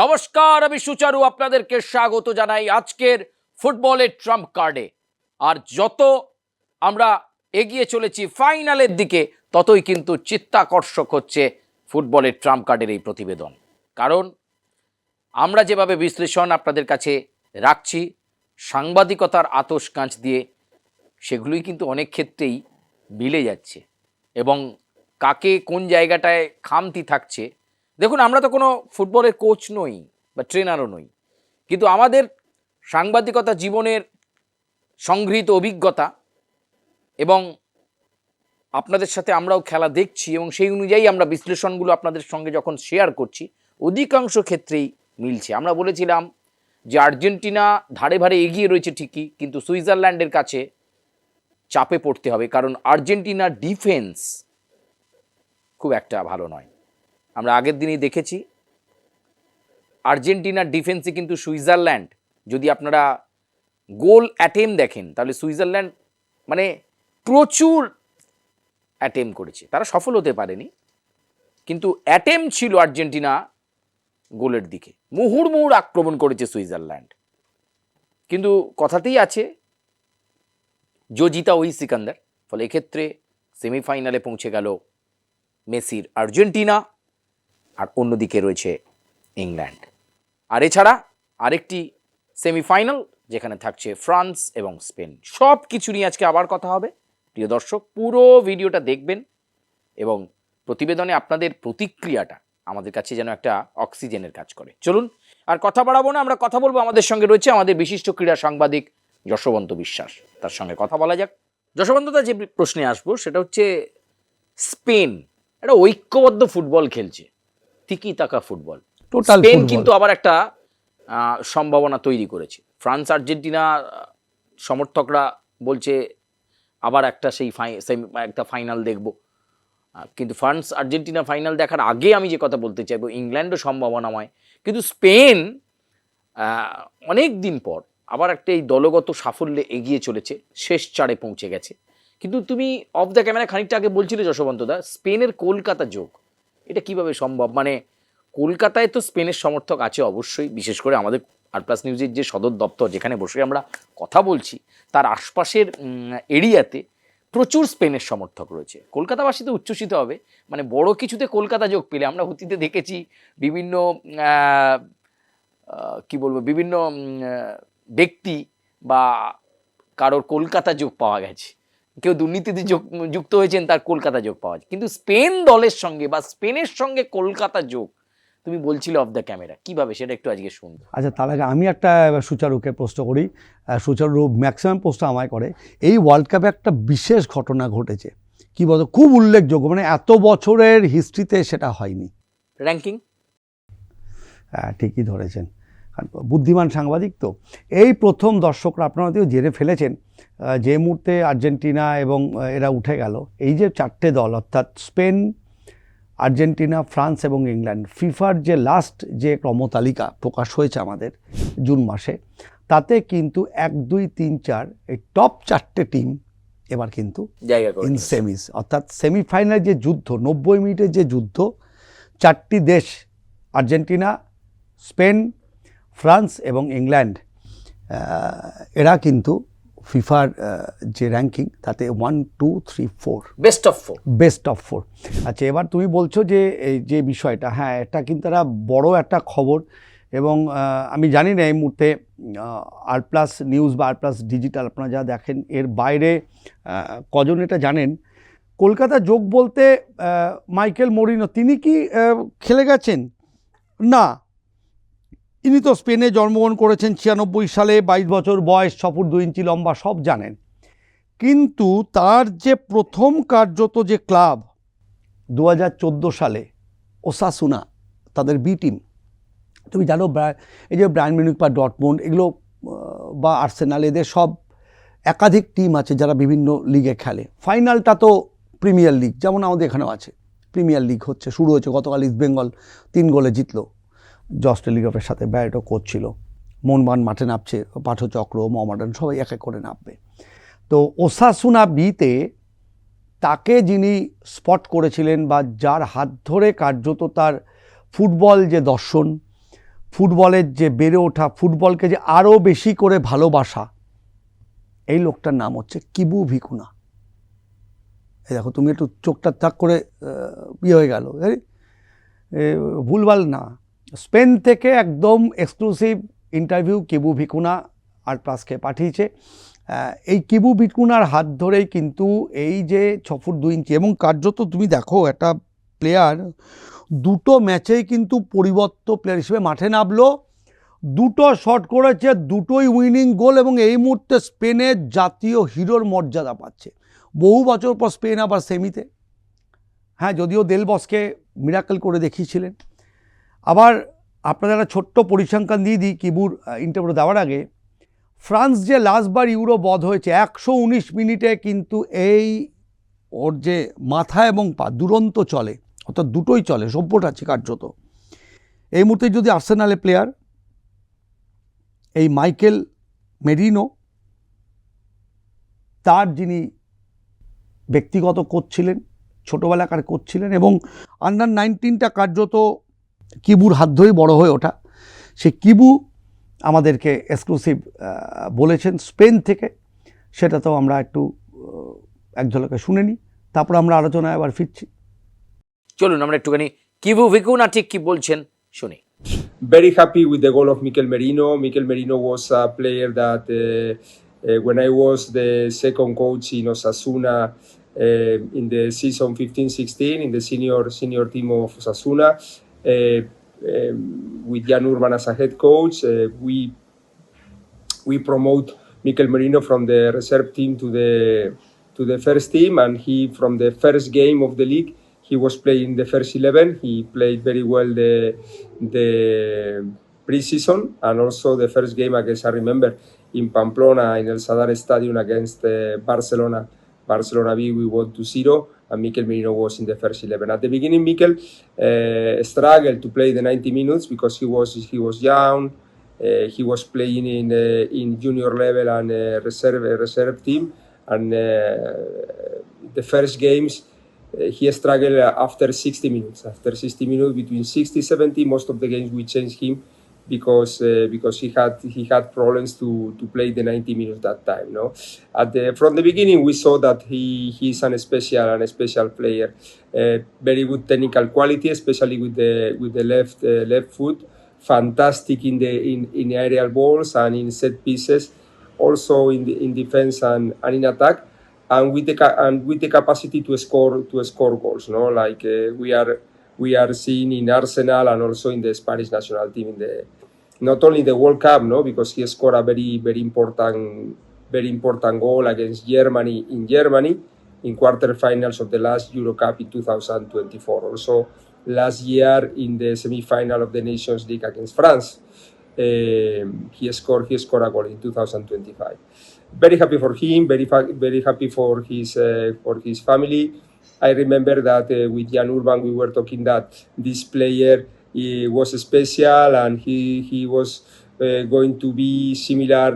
নমস্কার, আমি সুচারু আপনাদেরকে স্বাগত জানাই আজকের ফুটবলের ট্রাম্প কার্ডে। আর যত আমরা এগিয়ে চলেছি ফাইনালের দিকে, ততই কিন্তু চিত্তাকর্ষক হচ্ছে ফুটবলের ট্রাম্প কার্ডের এই প্রতিবেদন। কারণ আমরা যেভাবে বিশ্লেষণ আপনাদের কাছে রাখছি সাংবাদিকতার আতশ কাঁচ দিয়ে, সেগুলোই কিন্তু অনেক ক্ষেত্রেই মিলে যাচ্ছে। এবং কাকে কোন জায়গাটায় খামতি থাকছে, দেখুন আমরা তো কোনো ফুটবলের কোচ নই বা ট্রেনারও নই, কিন্তু আমাদের সাংবাদিকতা জীবনের সংগৃহীত অভিজ্ঞতা এবং আপনাদের সাথে আমরাও খেলা দেখছি এবং সেই অনুযায়ী আমরা বিশ্লেষণগুলো আপনাদের সঙ্গে যখন শেয়ার করছি, অধিকাংশ ক্ষেত্রেই মিলছে। আমরা বলেছিলাম যে আর্জেন্টিনা ধারে ভারে এগিয়ে রয়েছে ঠিকই, কিন্তু সুইজারল্যান্ডের কাছে চাপে পড়তে হবে, কারণ আর্জেন্টিনার ডিফেন্স খুব একটা ভালো নয়। আমরা আগের দিনই দেখেছি আর্জেন্টিনার ডিফেন্সে কিন্তু সুইজারল্যান্ড, যদি আপনারা গোল অ্যাটেম দেখেন তাহলে সুইজারল্যান্ড মানে প্রচুর অ্যাটেম করেছে, তারা সফল হতে পারেনি, কিন্তু অ্যাটেম ছিল আর্জেন্টিনা গোলের দিকে, মুহুর্মুহুর আক্রমণ করেছে সুইজারল্যান্ড। কিন্তু কথাতেই আছে জো জিতা ওই সিকান্দার, ফলে এক্ষেত্রে সেমিফাইনালে পৌঁছে গেল মেসির আর্জেন্টিনা, আর অন্যদিকে রয়েছে ইংল্যান্ড। আর এছাড়া আরেকটি সেমিফাইনাল যেখানে থাকছে ফ্রান্স এবং স্পেন। সব কিছু নিয়ে আজকে আবার কথা হবে। প্রিয় দর্শক, পুরো ভিডিওটা দেখবেন এবং প্রতিবেদনে আপনাদের প্রতিক্রিয়াটা আমাদের কাছে যেন একটা অক্সিজেনের কাজ করে। চলুন আর কথা বাড়াবো না, আমরা কথা বলবো। আমাদের সঙ্গে রয়েছে আমাদের বিশিষ্ট ক্রীড়া সাংবাদিক যশবন্ত বিশ্বাস, তার সঙ্গে কথা বলা যাক। যশবন্তদা, যে প্রশ্নে আসবো সেটা হচ্ছে স্পেন একটা ঐক্যবদ্ধ ফুটবল খেলছে, তিকি তাকা ফুটবল। স্পেন কিন্তু আবার একটা সম্ভাবনা তৈরি করেছে। ফ্রান্স আর্জেন্টিনা সমর্থকরা বলছে আবার একটা একটা ফাইনাল দেখব, কিন্তু ফ্রান্স আর্জেন্টিনা ফাইনাল দেখার আগে আমি যে কথা বলতে চাইবো, ইংল্যান্ডও সম্ভাবনাময়, কিন্তু স্পেন অনেক দিন পর আবার একটা এই দলগত সাফল্যে এগিয়ে চলেছে, শেষ চারে পৌঁছে গেছে। কিন্তু তুমি অফ দ্য ক্যামেরা খানিকটা আগে বলছিলে যশবন্তদা, স্পেনের কলকাতা যোগ, এটা কিভাবে সম্ভব? মানে কলকাতায় তো স্পেনের সমর্থক আছে অবশ্যই, বিশেষ করে আমাদের আর প্লাস নিউজের যে সদর দপ্তর যেখানে বসে আমরা কথা বলছি, তার আশপাশের এরিয়াতে প্রচুর স্পেনের সমর্থক রয়েছে। কলকাতাবাসী তো উচ্ছ্বসিত হবে, মানে বড় কিছুতে কলকাতা যোগ পেলে। আমরা অতীতে দেখেছি বিভিন্ন কি বলবো, বিভিন্ন ব্যক্তি বা কারোর কলকাতা যোগ পাওয়া গেছে, কেউ দুর্নীতিতে যুক্ত হয়েছেন, তার কলকাতা যোগ পাওয়া যায়। কিন্তু স্পেন দলের সঙ্গে বা স্পেনের সঙ্গে কলকাতা যোগ তুমি বলছিলে অফ দ্য ক্যামেরা, কিভাবে সেটা একটু আজকে শুনবো। আচ্ছা, তার আগে আমি একটা সুচারুকে প্রশ্ন করি। সুচারু ম্যাক্সিমাম প্রশ্ন আমায় করে। এই ওয়ার্ল্ড কাপে একটা বিশেষ ঘটনা ঘটেছে, কি বলতো, খুব উল্লেখযোগ্য, মানে এত বছরের হিস্ট্রিতে সেটা হয়নি। র্যাঙ্কিং। হ্যাঁ, ঠিকই ধরেছেন, বুদ্ধিমান সাংবাদিক তো। এই প্রথম দর্শকরা আপনারা হয়তো জেনে ফেলেছেন, যে মুহূর্তে আর্জেন্টিনা এবং এরা উঠে গেল, এই যে চারটে দল অর্থাৎ স্পেন, আর্জেন্টিনা, ফ্রান্স এবং ইংল্যান্ড, ফিফার যে লাস্ট যে ক্রমতালিকা প্রকাশ হয়েছে আমাদের জুন মাসে, তাতে কিন্তু 1, 2, 3, 4 এই টপ চারটে টিম এবার কিন্তু ইন সেমিস, অর্থাৎ সেমিফাইনাল যে যুদ্ধ, 90 মিনিটের যে যুদ্ধ, চারটি দেশ আর্জেন্টিনা, স্পেন, ফ্রান্স এবং ইংল্যান্ড, এরা কিন্তু ফিফার যে র্যাঙ্কিং তাতে 1, 2, 3, 4 বেস্ট অফ 4। আচ্ছা, এবার তুমি বলছো যে এই যে বিষয়টা, হ্যাঁ এটা কিন্তু একটা বড় একটা খবর। এবং আমি জানি না এই মুহূর্তে আর প্লাস নিউজ বা আর প্লাস ডিজিটাল আপনারা যা দেখেন, এর বাইরে কজন এটা জানেন। কলকাতা যোগ বলতে মাইকেল মরিনো, তিনি কি খেলে গেছেন? না, ইনি তো স্পেনে জন্মগ্রহণ করেছেন 96 সালে, 22 বছর বয়স, 6 ফুট 2 ইঞ্চি লম্বা, সব জানেন। কিন্তু তার যে প্রথম কার্যত যে ক্লাব 2014 সালে ওসাসুনা, তাদের বি টিম, তুমি জানো, এই যে বায়ার্ন মিউনিখ বা ডর্টমুন্ড এগুলো বা আর্সেনাল, এদের সব একাধিক টিম আছে যারা বিভিন্ন লিগে খেলে। ফাইনালটা তো প্রিমিয়ার লিগ, যেমন আমাদের এখানেও আছে, প্রিমিয়ার লিগ হচ্ছে, শুরু হয়েছে গতকাল। ইস্ট বেঙ্গল 3 গোলে জিতলো জস টেলিগ্রাফের সাথে, ব্যারেটো কোচ ছিল। মোহনবাগান মাঠে নামছে, পাঠচক্র, মোহামেডান সবাই এক এক করে নামবে। তো ওসাসুনা বিতে তাকে যিনি স্পট করেছিলেন বা যার হাত ধরে কার্যত তার ফুটবল যে দর্শন, ফুটবলের যে বেড়ে ওঠা, ফুটবলকে যে আরও বেশি করে ভালোবাসা, এই লোকটার নাম হচ্ছে কিবু ভিকুনা। এই দেখো, তুমি একটু চোখটা তাক করে ইয়ে হয়ে গেল, ভুলভাল না। স্পেন থেকে একদম এক্সক্লুসিভ ইন্টারভিউ কিবু ভিকুনা আর প্লাসকে পাঠিয়েছে। এই কিবু ভিকুনার হাত ধরেই কিন্তু এই যে 6 ফুট 2 ইঞ্চি, এবং কার্যত তুমি দেখো একটা প্লেয়ার দুটো ম্যাচেই কিন্তু পরিবর্তন প্লেয়ার হিসেবে মাঠে নামলো, দুটো শট করেছে, দুটোই উইনিং গোল, এবং এই মুহূর্তে স্পেনের জাতীয় হিরোর মর্যাদা পাচ্ছে। বহু বছর পর স্পেন আবার সেমিতে, হ্যাঁ, যদিও দেল বস্কে মিরাকেল করে দেখিয়েছিলেন। আবার আপনাদের একটা ছোট্ট পরিসংখ্যান দিয়ে দিই কিবুর ইন্টারভিউ দেওয়ার আগে। ফ্রান্স যে লাস্টবার ইউরো বধ হয়েছে 119 মিনিটে কিন্তু এই ওর যে মাথা এবং পা দুরন্ত চলে, অর্থাৎ দুটোই চলে, সভ্যটা আছে কার্যত। এই মুহূর্তে যদি আর্সেনালের প্লেয়ার এই মাইকেল মেরিনো, তার যিনি ব্যক্তিগত কোচ ছিলেন, ছোটোবেলাকার কোচ ছিলেন, এবং আন্ডার 19টা কার্যত কিবুর হাত ধরেই বড় হয়ে ওঠা, সে কিবু আমাদেরকে এক্সক্লুসিভ বলেছেন স্পেন থেকে। সেটা তো আমরা একটু এক ঝলকে শুনে নিই, তারপর আমরা আলোচনায় আবার ফিরছি। চলুন আমরা একটুখানি কিবু ভিকুনা ঠিক কি বলছেন শুনি। Very happy with the goal of Mikel Merino. Mikel Merino was a player that when I was the second coach in Osasuna in the season 15-16 in the senior team of Osasuna, with Jan Urban as a head coach, we promote Mikel Merino from the reserve team to the first team, and he from the first game of the league he was playing the first 11. He played very well the pre-season, and also the first game against, I remember, in Pamplona in El Sadar Stadium against Barcelona B, we won 2-0, and Mikel Merino was in the first 11. At the beginning, Mikel struggled to play the 90 minutes because he was young. He was playing in junior level and reserve team, and the first games he struggled after 60 minutes. After 60 minutes, between 60-70, most of the games we changed him because he had problems to play the 90 minutes that time. No, from the beginning we saw that he's a special player, very good technical quality, especially with the left foot. Fantastic in aerial balls and in set pieces, also in defense and in attack, and with the capacity to score goals. No, like we are seeing in Arsenal and also in the Spanish national team not only in the World Cup, no, because he scored a very important goal against Germany in quarterfinals of the last Euro Cup in 2024. Also last year in the semi-final of the Nations League against France, he scored a goal in 2025. Very happy for him. Very happy for his family. I remember that with Jan Urban we were talking that this player was special, and he was going to be similar.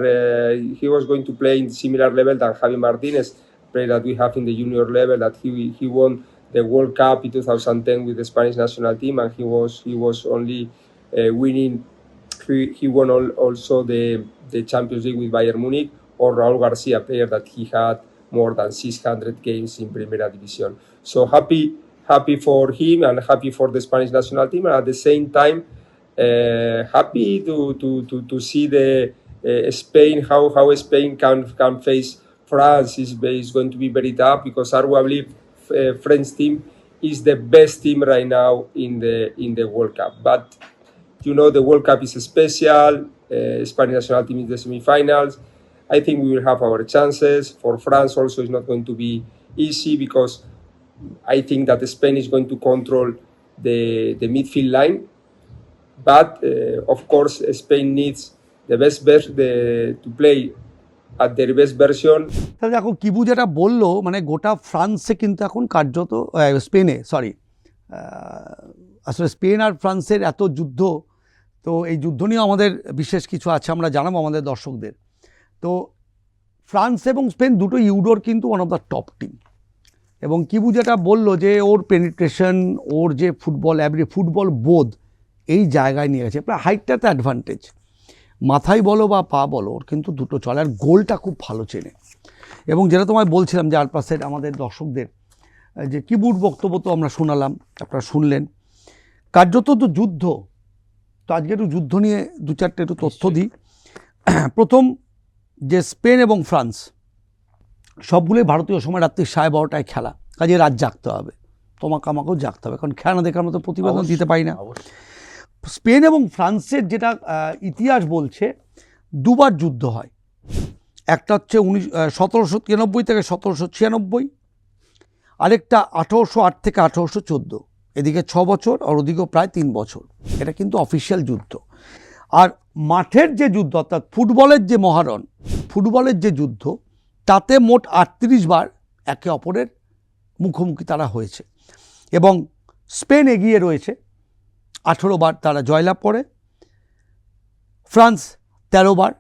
He was going to play in similar level than Javi Martinez, player that we have in the junior level. That he won the World Cup in 2010 with the Spanish national team, and he was only winning. He won also the Champions League with Bayern Munich, or Raúl García, player that he had more than 600 games in Primera División. So happy for him and happy for the Spanish national team, and at the same time happy to see the Spain, how Spain can face France is going to be very tough, because arguably French team is the best team right now in the World Cup. But you know, the World Cup is special. Spanish national team in the semi-finals. I think we will have our chances. For France also, it's not going to be easy, because I think that Spain is going to control the midfield line. But of course, Spain needs the best to play at their best version. তাহলে দেখো Kibu যেটা বললো, মানে গোটা ফ্রান্সে কিন্তু এখন কার্যত আসলে স্পেন আর ফ্রান্সের এত যুদ্ধ, তো এই যুদ্ধ নিয়েও আমাদের বিশেষ কিছু আছে, আমরা জানাবো আমাদের দর্শকদের। তো ফ্রান্স এবং স্পেন দুটো ইউরোর কিন্তু one of the top team, এবং কিবু যেটা বললো যে ওর পেনিট্রেশন, ওর যে ফুটবল বোধ, এই জায়গায় নিয়ে গেছে। প্রায় হাইটটাতে অ্যাডভান্টেজ, মাথায় বলো বা পা বলো, ওর কিন্তু দুটো চলে। আর গোলটা খুব ভালো চেনে। এবং যেটা তোমায় বলছিলাম যে আরপ্লাসের আমাদের দর্শকদের যে কিবোর্ড বক্তব্য তো আমরা শোনালাম, আপনারা শুনলেন, কার্যত তো যুদ্ধ। তো আজকে একটু যুদ্ধ নিয়ে দু চারটে একটু তথ্য দিই। প্রথম যে স্পেন এবং ফ্রান্স সবগুলোই ভারতীয় সময় রাত্রি 12:30 খেলা, কাজে রাত জাগতে হবে, তোমাকে আমাকেও জাগতে হবে, কারণ খেলা না দেখার মতো প্রতিবেদন দিতে পারি না। স্পেন এবং ফ্রান্সের যেটা ইতিহাস বলছে, দুবার যুদ্ধ হয়। একটা হচ্ছে 1793 থেকে 1796, আরেকটা 1808 থেকে 1814, এদিকে 6 বছর আর ওদিকেও প্রায় 3 বছর। এটা কিন্তু অফিসিয়াল যুদ্ধ। আর মাঠের যে যুদ্ধ, অর্থাৎ ফুটবলের যে মহারণ, ফুটবলের যে যুদ্ধ, তাতে মোট 38 বার একে অপরের মুখোমুখি তারা হয়েছে। এবং স্পেন এগিয়ে রয়েছে, 18 বার তারা জয়লাভ করে, ফ্রান্স 13 বার,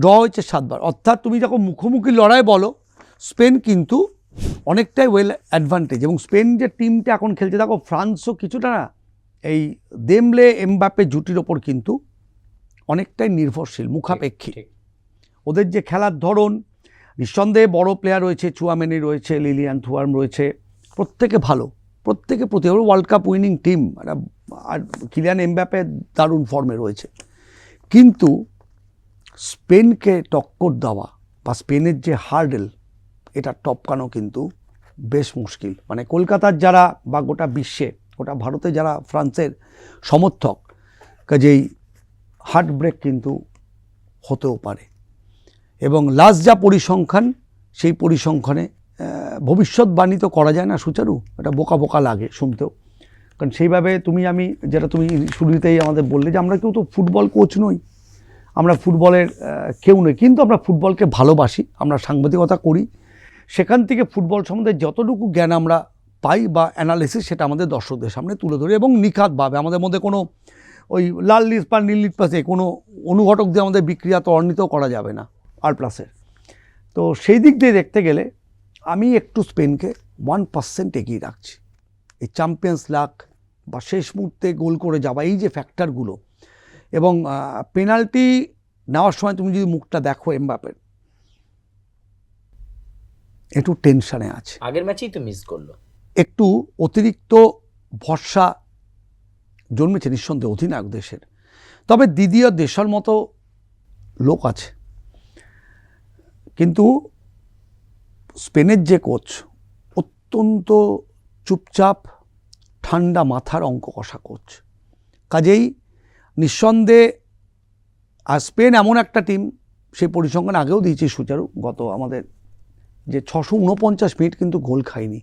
ড্র হয়েছে 7 বার। অর্থাৎ তুমি যখন মুখোমুখি লড়াই বলো, স্পেন কিন্তু অনেকটাই ওয়েল অ্যাডভান্টেজ। এবং স্পেন যে টিমটা এখন খেলছে, দেখো ফ্রান্সও কিছুটা না এই দেমলে এমবাপ্পে জুটির ওপর কিন্তু অনেকটাই নির্ভরশীল, মুখাপেক্ষী। ওদের যে খেলার ধরন, নিঃসন্দেহে বড় প্লেয়ার রয়েছে, চুয়ামেনি রয়েছে, লিলিয়ান থুয়ার্ম রয়েছে, প্রত্যেকে ভালো, প্রত্যেকে ওয়ার্ল্ড কাপ উইনিং টিম। আর কিলিয়ান এমবাপ্পে দারুণ ফর্মে রয়েছে। কিন্তু স্পেনকে টক্কর দেওয়া বা স্পেনের যে হার্ডেল, এটা টপকানো কিন্তু বেশ মুশকিল। মানে কলকাতার যারা বা গোটা বিশ্বে, গোটা ভারতে যারা ফ্রান্সের সমর্থক, কাজেই হার্ট ব্রেক কিন্তু হতেও পারে। এবং লাস্ট যা পরিসংখ্যান, সেই পরিসংখ্যানে ভবিষ্যৎবাণী তো করা যায় না সুচারু, এটা বোকা বোকা লাগে শুনতেও। কারণ সেইভাবে আমি যেটা তুমি শুরুতেই আমাদের বললে যে আমরা কেউ তো ফুটবল কোচ নই, আমরা ফুটবলের কেউ নই, কিন্তু আমরা ফুটবলকে ভালোবাসি, আমরা সাংবাদিকতা করি, সেখান থেকে ফুটবল সম্বন্ধে যতটুকু জ্ঞান আমরা পাই বা অ্যানালিসিস, সেটা আমাদের দর্শকদের সামনে তুলে ধরি। এবং নিখাতভাবে, আমাদের মধ্যে কোনো ওই লাল লিস্ট বা নীল লিস্ট পাশে কোনো অনুঘটক দিয়ে আমাদের বিক্রিয়া ত্বরান্বিত করা যাবে না আরপ্লাসের। তো সেই দিক দিয়ে দেখতে গেলে আমি একটু স্পেনকে 1% এগিয়ে রাখছি। এই চ্যাম্পিয়ন্স লাক বা শেষ মুহূর্তে গোল করে যাওয়া, এই যে ফ্যাক্টরগুলো, এবং পেনাল্টি নেওয়ার সময় তুমি যদি মুখটা দেখো এমবাপ্পের, একটু টেনশানে আছে। আগের ম্যাচেই তো মিস করলো, একটু অতিরিক্ত ভরসা জন্মেছে নিঃসন্দেহে অধিনায়ক দেশের। তবে দিদিও দেশের মতো লোক আছে, কিন্তু স্পেনের যে কোচ অত্যন্ত চুপচাপ, ঠান্ডা মাথার অঙ্ক কষা কোচ। কাজেই নিঃসন্দেহে, আর স্পেন এমন একটা টিম, সেই পরিসংখ্যান আগেও দিয়েছি সুচারু, গত আমাদের যে 649 মিনিট কিন্তু গোল খায়নি,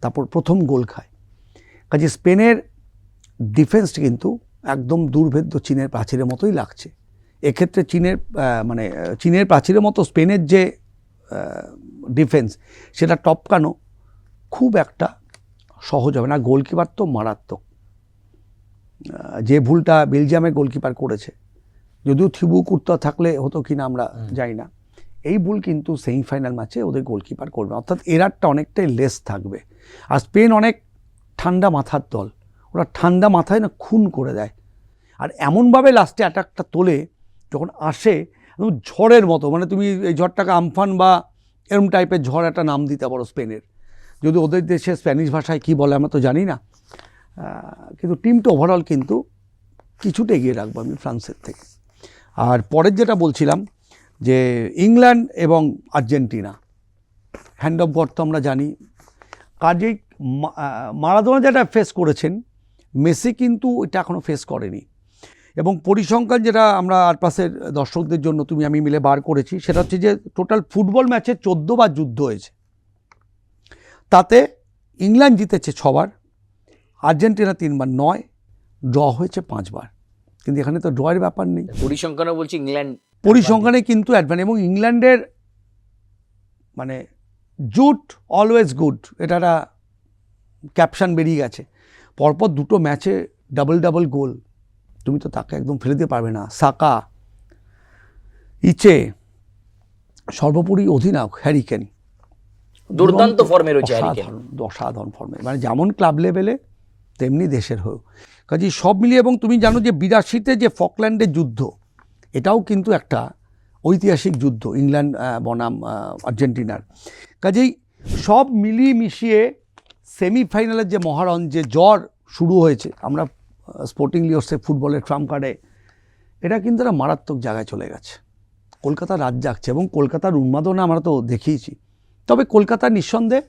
তারপর প্রথম গোল খায়। কাজে স্পেনের ডিফেন্সটি কিন্তু একদম দুর্ভেদ্য চীনের প্রাচীরের মতোই লাগছে। এক্ষেত্রে চীনের প্রাচীরের মতো স্পেনের যে ডিফেন্স, সেটা টপকানো খুব একটা সহজ হবে না। গোলকিপার তো মারাত্মক, যে ভুলটা বেলজিয়ামের গোলকিপার করেছে, যদিও থিবু কুর্তা থাকলে হতো কিনা আমরা জানি না, এই ভুল কিন্তু সেমিফাইনাল ম্যাচে ওদের গোলকিপার করবে। অর্থাৎ এরারটা অনেকটাই লেস থাকবে। আর স্পেন অনেক ঠান্ডা মাথার দল, ওরা ঠান্ডা মাথায় না খুন করে দেয়। আর এমনভাবে লাস্টে অ্যাটাকটা তোলে, যখন আসে ঝড়ের মতো, মানে তুমি এই ঝড়টাকে আমফান বা এরম টাইপের ঝড় একটা নাম দিতে পারো স্পেনের, যদি ওদের দেশে স্প্যানিশ ভাষায় কী বলে আমরা তো জানি না। কিন্তু টিমটা ওভারঅল কিন্তু কিছুটা এগিয়ে রাখবো আমি ফ্রান্সের থেকে। আর পরের যেটা বলছিলাম যে ইংল্যান্ড এবং আর্জেন্টিনা, হ্যান্ড অফ গড তো আমরা জানি। কাজেই মারাদোনা যেটা ফেস করেছেন, মেসি কিন্তু এটা এখনও ফেস করেনি। এবং পরিসংখ্যান যেটা আমরা আরপ্লাসের দর্শকদের জন্য আমি মিলে বার করেছি, সেটা হচ্ছে যে টোটাল ফুটবল ম্যাচে 14 বার যুদ্ধ হয়েছে, তাতে ইংল্যান্ড জিতেছে 6 বার, আর্জেন্টিনা 3 বার, 9, ড্র হয়েছে 5 বার। কিন্তু এখানে তো ড্রয়ের ব্যাপার নেই, পরিসংখ্যানও বলছি ইংল্যান্ড, পরিসংখ্যানে কিন্তু অ্যাডভান্স। এবং ইংল্যান্ডের মানে জুট অলওয়েজ গুড, এটা একটা ক্যাপশন বেরিয়ে গেছে। পরপর 2টো ম্যাচে ডাবল গোল, তুমি তো তাকে একদম ফেলে দিতে পারবে না। সাকা, ইচে, সর্বোপরি অধিনায়ক হ্যারি কেন, দুর্দান্ত ফর্মে রয়েছে হ্যারি কেন, অসাধারণ ফর্মে, মানে যেমন ক্লাব লেভেলে তেমনি দেশের হয়েও। কাজেই সব মিলিয়ে, এবং তুমি জানো যে 82-তে যে ফকল্যান্ডের যুদ্ধ, এটাও কিন্তু একটা ঐতিহাসিক যুদ্ধ ইংল্যান্ড বনাম আর্জেন্টিনার। কাজেই সব মিলিয়ে মিশিয়ে সেমিফাইনালের যে মহারণ, যে জ্বর শুরু হয়েছে, আমরা স্পোর্টিং লিওসে ফুটবলের ট্রাম্প কার্ডে, এটা কিন্তু একটা মারাত্মক জায়গায় চলে গেছে। কলকাতা রাত জাগছে, এবং কলকাতার উন্মাদনা আমরা তো দেখিয়েছি। তবে কলকাতার নিঃসন্দেহে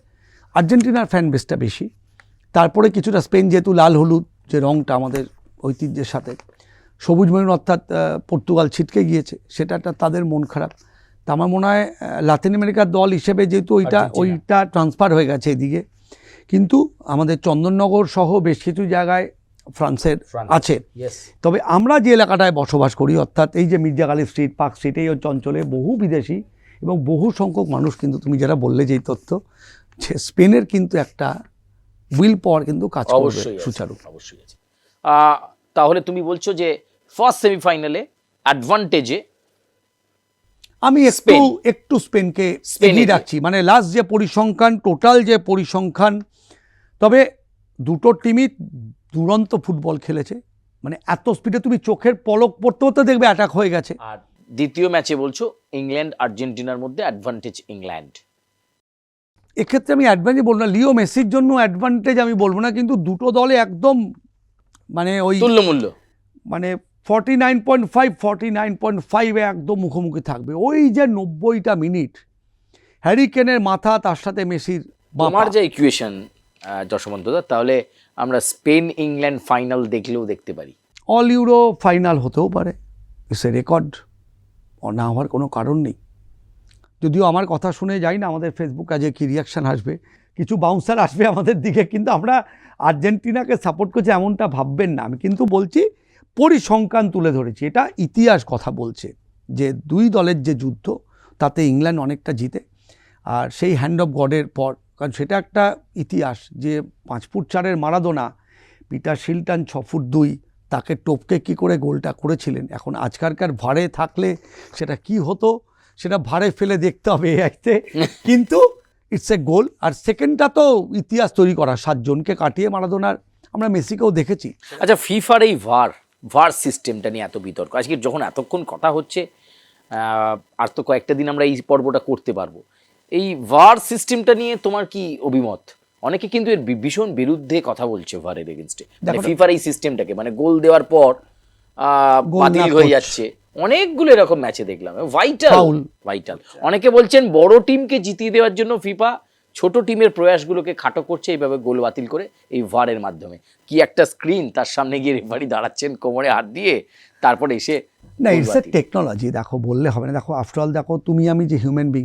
আর্জেন্টিনার ফ্যান বেসটা বেশি, তারপরে কিছুটা স্পেন, যেহেতু লাল হলুদ যে রঙটা আমাদের ঐতিহ্যের সাথে, সবুজ মেরুন অর্থাৎ পর্তুগাল ছিটকে গিয়েছে, সেটা একটা তাদের মন খারাপ। তা আমার মনে হয় লাতিন আমেরিকার দল হিসেবে যেহেতু ওইটা ট্রান্সফার হয়ে গেছে এদিকে, কিন্তু আমাদের চন্দননগর সহ বেশ কিছু জায়গায় ফ্রান্সের আছে। তবে আমরা যে এলাকাটায় বসবাস করি, অর্থাৎ এই যে Mirza Ghalib street, park street, এই অঞ্চলে বহু বিদেশি এবং বহু সংখ্যক মানুষ, কিন্তু তুমি যারা বললে যেই তথ্য, স্পেনের কিন্তু একটা উইল পাওয়ার কিন্তু কাজ করবে সুচারু। অবশ্যই আছে। তাহলে তুমি বলছো যে ফার্স্ট সেমিফাইনালে অ্যাডভান্টেজে আমি একটু স্পেনকে এগিয়ে রাখছি, মানে লাস্ট যে পরিসংখ্যান, টোটাল যে পরিসংখ্যান, তবে দুটো টিমই দুরন্ত ফুটবল খেলেছে। মানে এত স্পিডে তুমি চোখের পলক পড়তে পড়তে দেখবে অ্যাটাক হয়ে গেছে। আর দ্বিতীয় ম্যাচে বলছো ইংল্যান্ড আর্জেন্টিনার মধ্যে অ্যাডভান্টেজ ইংল্যান্ড। এক্ষেত্রে আমি অ্যাডভান্টেজ বলবো না, লিও মেসির জন্য অ্যাডভান্টেজ আমি বলবো না, কিন্তু দুটো দলে একদম মানে ওই তুল্যমূল্য, মানে 49.5 49.5 একদম মুখোমুখি থাকবে। ওই যে 90টা মিনিট, হ্যারি কেনের মাথা, তার সাথে মেসির। আমার যে ইকুয়েশন যশবন্ত দা, তাহলে আমরা স্পেন ইংল্যান্ড ফাইনাল দেখলেও দেখতে পারি। অল ইউরো ফাইনাল হতেও পারে, ইটস এ রেকর্ড, না হওয়ার কোনো কারণ নেই। যদিও আমার কথা শুনে যাই না আমাদের ফেসবুক আজকে কী রিয়াকশান আসবে, কিছু বাউন্সার আসবে আমাদের দিকে, কিন্তু আমরা আর্জেন্টিনাকে সাপোর্ট করছি এমনটা ভাববেন না। আমি কিন্তু বলছি পরিসংখ্যান তুলে ধরেছি, এটা ইতিহাস কথা বলছে যে দুই দলের যে যুদ্ধ, তাতে ইংল্যান্ড অনেকটা জিতে। আর সেই হ্যান্ড অফ গডের পর, কারণ সেটা একটা ইতিহাস যে 5 ফুট 4-এর মারাদোনা, পিটার শিলটন 6 ফুট 2, তাকে টপকে কী করে গোলটা করেছিলেন। এখন আজকালকার ভারে থাকলে সেটা কি হতো, সেটা ভারে ফেলে দেখতে হবে আইতে, কিন্তু ইটস এ গোল। আর সেকেন্ডটা তো ইতিহাস তৈরি করা, 7 জনকে কাটিয়ে মারাদোনার, আমরা মেসিকেও দেখেছি। আচ্ছা, ফিফার এই ভার সিস্টেমটা নিয়ে এত বিতর্ক আজকে, যখন এতক্ষণ কথা হচ্ছে, আর তো কয়েকটা দিন আমরা এই পর্বটা করতে পারবো, এই ভার সিস্টেমটা নিয়ে তোমার কি অভিমত? অনেকে কিন্তু এর ভীষণ বিরুদ্ধে কথা বলছে ভারের এগেনস্টে, মানে ফিফার এই সিস্টেমটাকে, মানে গোল দেওয়ার পর বাতিল হয়ে যাচ্ছে অনেকগুলো এরকম ম্যাচে দেখলাম, ভাইটাল। অনেকে বলছেন বড় টিমকে জিতিয়ে দেওয়ার জন্য ফিফা ছোট টিমের প্রয়াসগুলোকে খাটো করছে, এইভাবে গোল বাতিল করে এই ভারের মাধ্যমে। কি একটা স্ক্রিন, তার সামনে গিয়ে রেফারি দাঁড়াচ্ছেন কোমরে হাত দিয়ে, তারপরে এসে না, ইটস এ টেকনোলজি। দেখো, বললে হবে না। দেখো, আফটারঅল দেখো, তুমি আমি যে হিউম্যান বিং,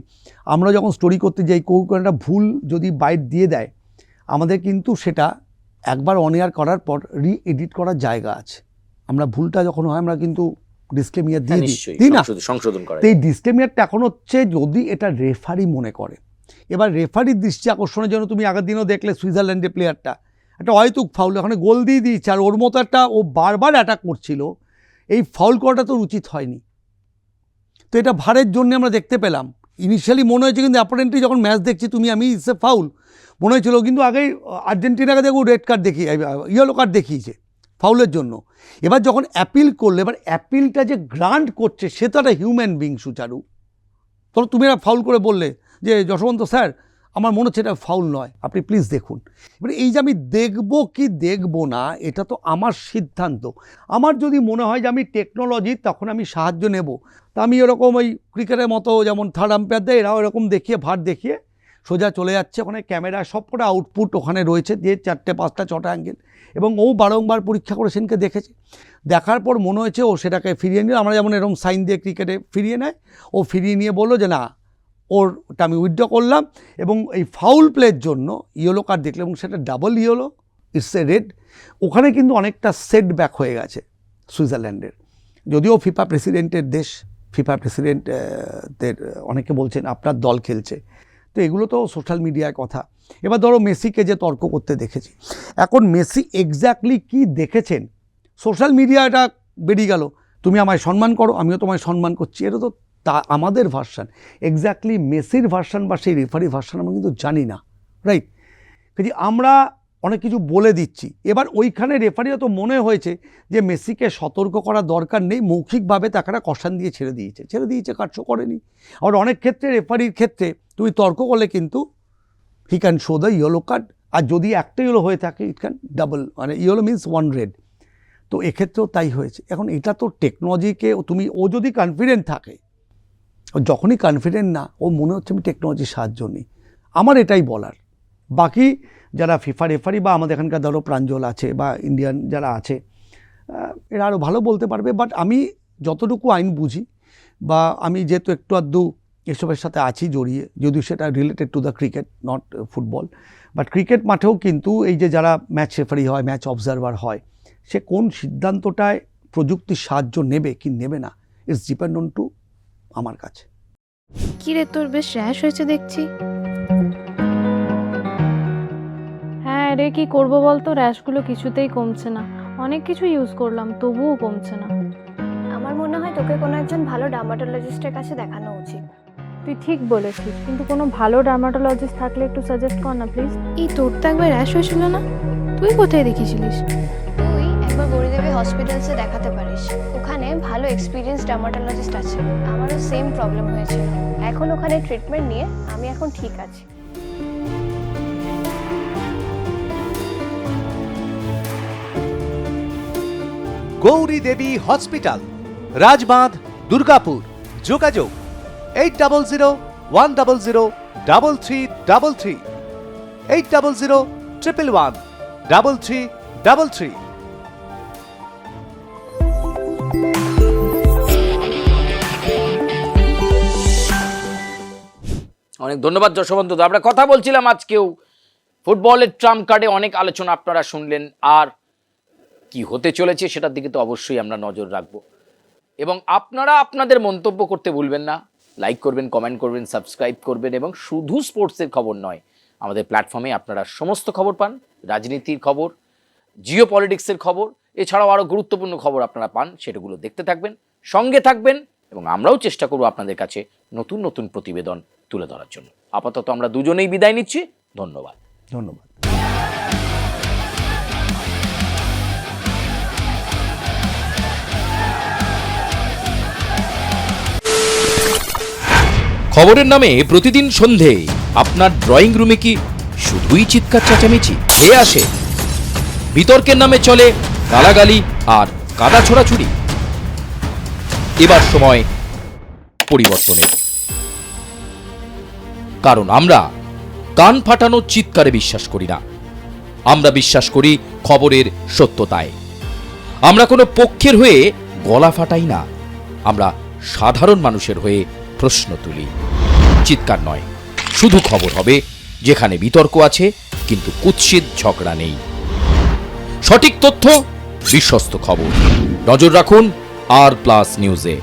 আমরা যখন স্টোরি করতে যাই, কোনো একটা ভুল যদি বাইট দিয়ে দেয়, আমাদের কিন্তু সেটা একবার অন এয়ার করার পর এডিট করার জায়গা আছে। আমরা ভুলটা যখন হয়, আমরা কিন্তু ডিসক্লেমিয়ার দিয়ে দিই না, সংশোধন করে। এই ডিসক্লেমিয়ারটা এখন হচ্ছে যদি এটা রেফারি মনে করে। এবার রেফারির দৃষ্টি আকর্ষণের জন্য, তুমি আগের দিনও দেখলে সুইজারল্যান্ডের প্লেয়ারটা একটা অহেতুক ফাউল, ওখানে গোল দিয়ে দিয়েছে, আর ওর মতো একটা ও বারবার অ্যাটাক করছিল, এই ফাউল করাটা তো উচিত হয়নি। তো এটা ভারের জন্য আমরা দেখতে পেলাম। ইনিশিয়ালি মনে হয়েছে, কিন্তু অ্যাপারেন্টলি যখন ম্যাচ দেখছি তুমি আমি, ইটস এ ফাউল মনে হয়েছিল, কিন্তু আগেই আর্জেন্টিনাকে দেখো রেড কার্ড দেখিয়ে, ইয়েলো কার্ড দেখিয়েছে ফাউলের জন্য। এবার যখন অ্যাপিল করলে, এবার অ্যাপিলটা যে গ্রান্ট করছে, সে তো একটা হিউম্যান বিং সুচারু। তখন তুমি একটা ফাউল করে বললে যে যশবন্ত স্যার, আমার মনে হচ্ছে এটা ফাউল নয়, আপনি প্লিজ দেখুন। এবার এই যে আমি দেখব কি দেখব না, এটা তো আমার সিদ্ধান্ত। আমার যদি মনে হয় যে আমি টেকনোলজি, তখন আমি সাহায্য নেব। তা আমি এরকম ওই ক্রিকেটের মতো যেমন থার্ড আম্পায়ার দেয়, এরাও এরকম দেখিয়ে ভার দেখিয়ে সোজা চলে যাচ্ছে। ওখানে ক্যামেরা সবকটা আউটপুট ওখানে রয়েছে, যে 4টে 5টা 6টা অ্যাঙ্গেল, এবং ও বারংবার পরীক্ষা করে সেনকে দেখেছে। দেখার পর মনে হয়েছে ও সেটাকে ফিরিয়ে নিল। আমরা যেমন এরকম সাইন দিয়ে ক্রিকেটে ফিরিয়ে নেয়, ও ফিরিয়ে নিয়ে বললো যে না, ওরটা আমি উইথড্র করলাম, এবং এই ফাউল প্লের জন্য ইয়েলো কার্ড দেখলাম, এবং সেটা double yellow, it's a red. ওখানে কিন্তু অনেকটা সেটব্যাক হয়ে গেছে সুইজারল্যান্ডের। যদিও ফিফা প্রেসিডেন্টের দেশ, ফিফা প্রেসিডেন্টদের অনেকে বলছেন আপনার দল খেলছে, তো এগুলো তো সোশ্যাল মিডিয়ায় কথা। এবার ধরো মেসিকে যে তর্ক করতে দেখেছি, এখন মেসি এক্স্যাক্টলি কি দেখেছেন, সোশ্যাল মিডিয়াটা বেরিয়ে গেল, তুমি আমায় সম্মান করো, আমিও তোমায় সম্মান করছি, এটা তো আমাদের ভার্সান। এক্স্যাক্টলি মেসির ভার্সান বা সেই রেফারি ভার্সান আমরা কিন্তু জানি না, রাইট? কাজে আমরা অনেক কিছু বলে দিচ্ছি। এবার ওইখানে রেফারিও তো মনে হয়েছে যে মেসিকে সতর্ক করা দরকার নেই, মৌখিকভাবে তাকে কষান দিয়ে ছেড়ে দিয়েছে, কার্য করেনি। আর অনেক ক্ষেত্রে রেফারির ক্ষেত্রে তুমি তর্ক করলে কিন্তু he can show the yellow card, আর যদি একটা ইয়েলো হয়ে থাকে ইট ক্যান ডাবল, মানে ইয়েলো মিনস 1 রেড। তো এক্ষেত্রেও তাই হয়েছে। এখন এটা তো টেকনোলজিকে তুমি, ও যদি কনফিডেন্ট থাকে, যখনই কনফিডেন্ট না, ও মনে হচ্ছে আমি টেকনোলজির সাহায্য নিই, আমার এটাই বলার। বাকি যারা ফিফা রেফারি বা আমাদের এখানকার ধরো প্রাঞ্জল আছে বা ইন্ডিয়ান যারা আছে, এরা আরও ভালো বলতে পারবে। বাট আমি যতটুকু আইন বুঝি, বা আমি যেহেতু একটু আধটু এসবের সাথে আছি জড়িয়ে, যদিও সেটা related to the cricket, not football, but cricket মাঠেও কিন্তু এই যে যারা ম্যাচ রেফারি হয়, ম্যাচ অবজারভার হয়, সে কোন সিদ্ধান্তটায় প্রযুক্তির সাহায্য নেবে কি নেবে না, ইটস ডিপেন্ড অন টু আমার কাছে। কি রে, তোর বেশ র্যাশ হয়েছে দেখছি। হ্যাঁ রে, কি করবো বলতো, র্যাশগুলো কিছুতেই কমছে না। অনেক কিছু ইউজ করলাম তবুও কমছে না। আমার মনে হয় তোকে কোনো একজন ভালো ডার্মাটোলজিস্টের কাছে দেখানো উচিত। তুই ঠিক বলেছিস, কিন্তু কোনো ভালো ডার্মাটোলজিস্ট থাকলে একটু সাজেস্ট কর না প্লিজ। এই তোর তো একবার র্যাশ হয়েছিল না, তুই কোথায় দেখিয়েছিলিস? তুই একবার গৌরীদেবী হসপিটালসে দেখাতে পারিস, ওখানে ভালো এক্সপিরিয়েন্স ডার্মাটোলজিস্ট আছে। আমারও সেম প্রবলেম হয়েছিল, এখন ওখানে ট্রিটমেন্ট নিয়ে আমি এখন ঠিক আছি। গৌরী দেবী হসপিটাল, রাজবাঁধ, দুর্গাপুর। যোগাযোগ 8001003333, 8001113333। অনেক ধন্যবাদ যশবন্ত দা। আমরা কথা বলছিলাম আজকেও ফুটবলের ট্রাম্প কার্ডে, অনেক আলোচনা আপনারা শুনলেন, আর কি হতে চলেছে সেটার দিকে তো অবশ্যই আমরা নজর রাখবো। এবং আপনারা আপনাদের মন্তব্য করতে ভুলবেন না, লাইক করবেন, কমেন্ট করবেন, সাবস্ক্রাইব করবেন। এবং শুধু স্পোর্টসের খবর নয়, আমাদের প্ল্যাটফর্মে আপনারা সমস্ত খবর পান, রাজনীতির খবর, জিও পলিটিক্সের খবর, এছাড়াও আরও গুরুত্বপূর্ণ খবর আপনারা পান। সেটাগুলো দেখতে থাকবেন, সঙ্গে থাকবেন, এবং আমরাও চেষ্টা করব আপনাদের কাছে নতুন নতুন প্রতিবেদন তুলে ধরার জন্য। আপাতত আমরা দুজনেই বিদায় নিচ্ছি। ধন্যবাদ। ধন্যবাদ। খবরের নামে প্রতিদিন সন্ধে আপনার ড্রয়িং রুমে কি শুধুই চিৎকার চেঁচামেচি হে আসে? বিতর্কের নামে চলে গালাগালি আর কাদা ছোড়াছুড়ি। এবার সময় পরিবর্তনের, কারণ আমরা কান ফাটানো চিৎকারে বিশ্বাস করি না। আমরা বিশ্বাস করি খবরের সত্যতায়। আমরা কোনো পক্ষের হয়ে গলা ফাটাই না, আমরা সাধারণ মানুষের হয়ে প্রশ্ন তুলি। চিৎকার নয়, শুধু খবর হবে যেখানে বিতর্ক আছে কিন্তু কুৎসিত ঝগড়া নেই। সঠিক তথ্য, বিশ্বস্ত খবর। নজর রাখুন আর প্লাস নিউজে।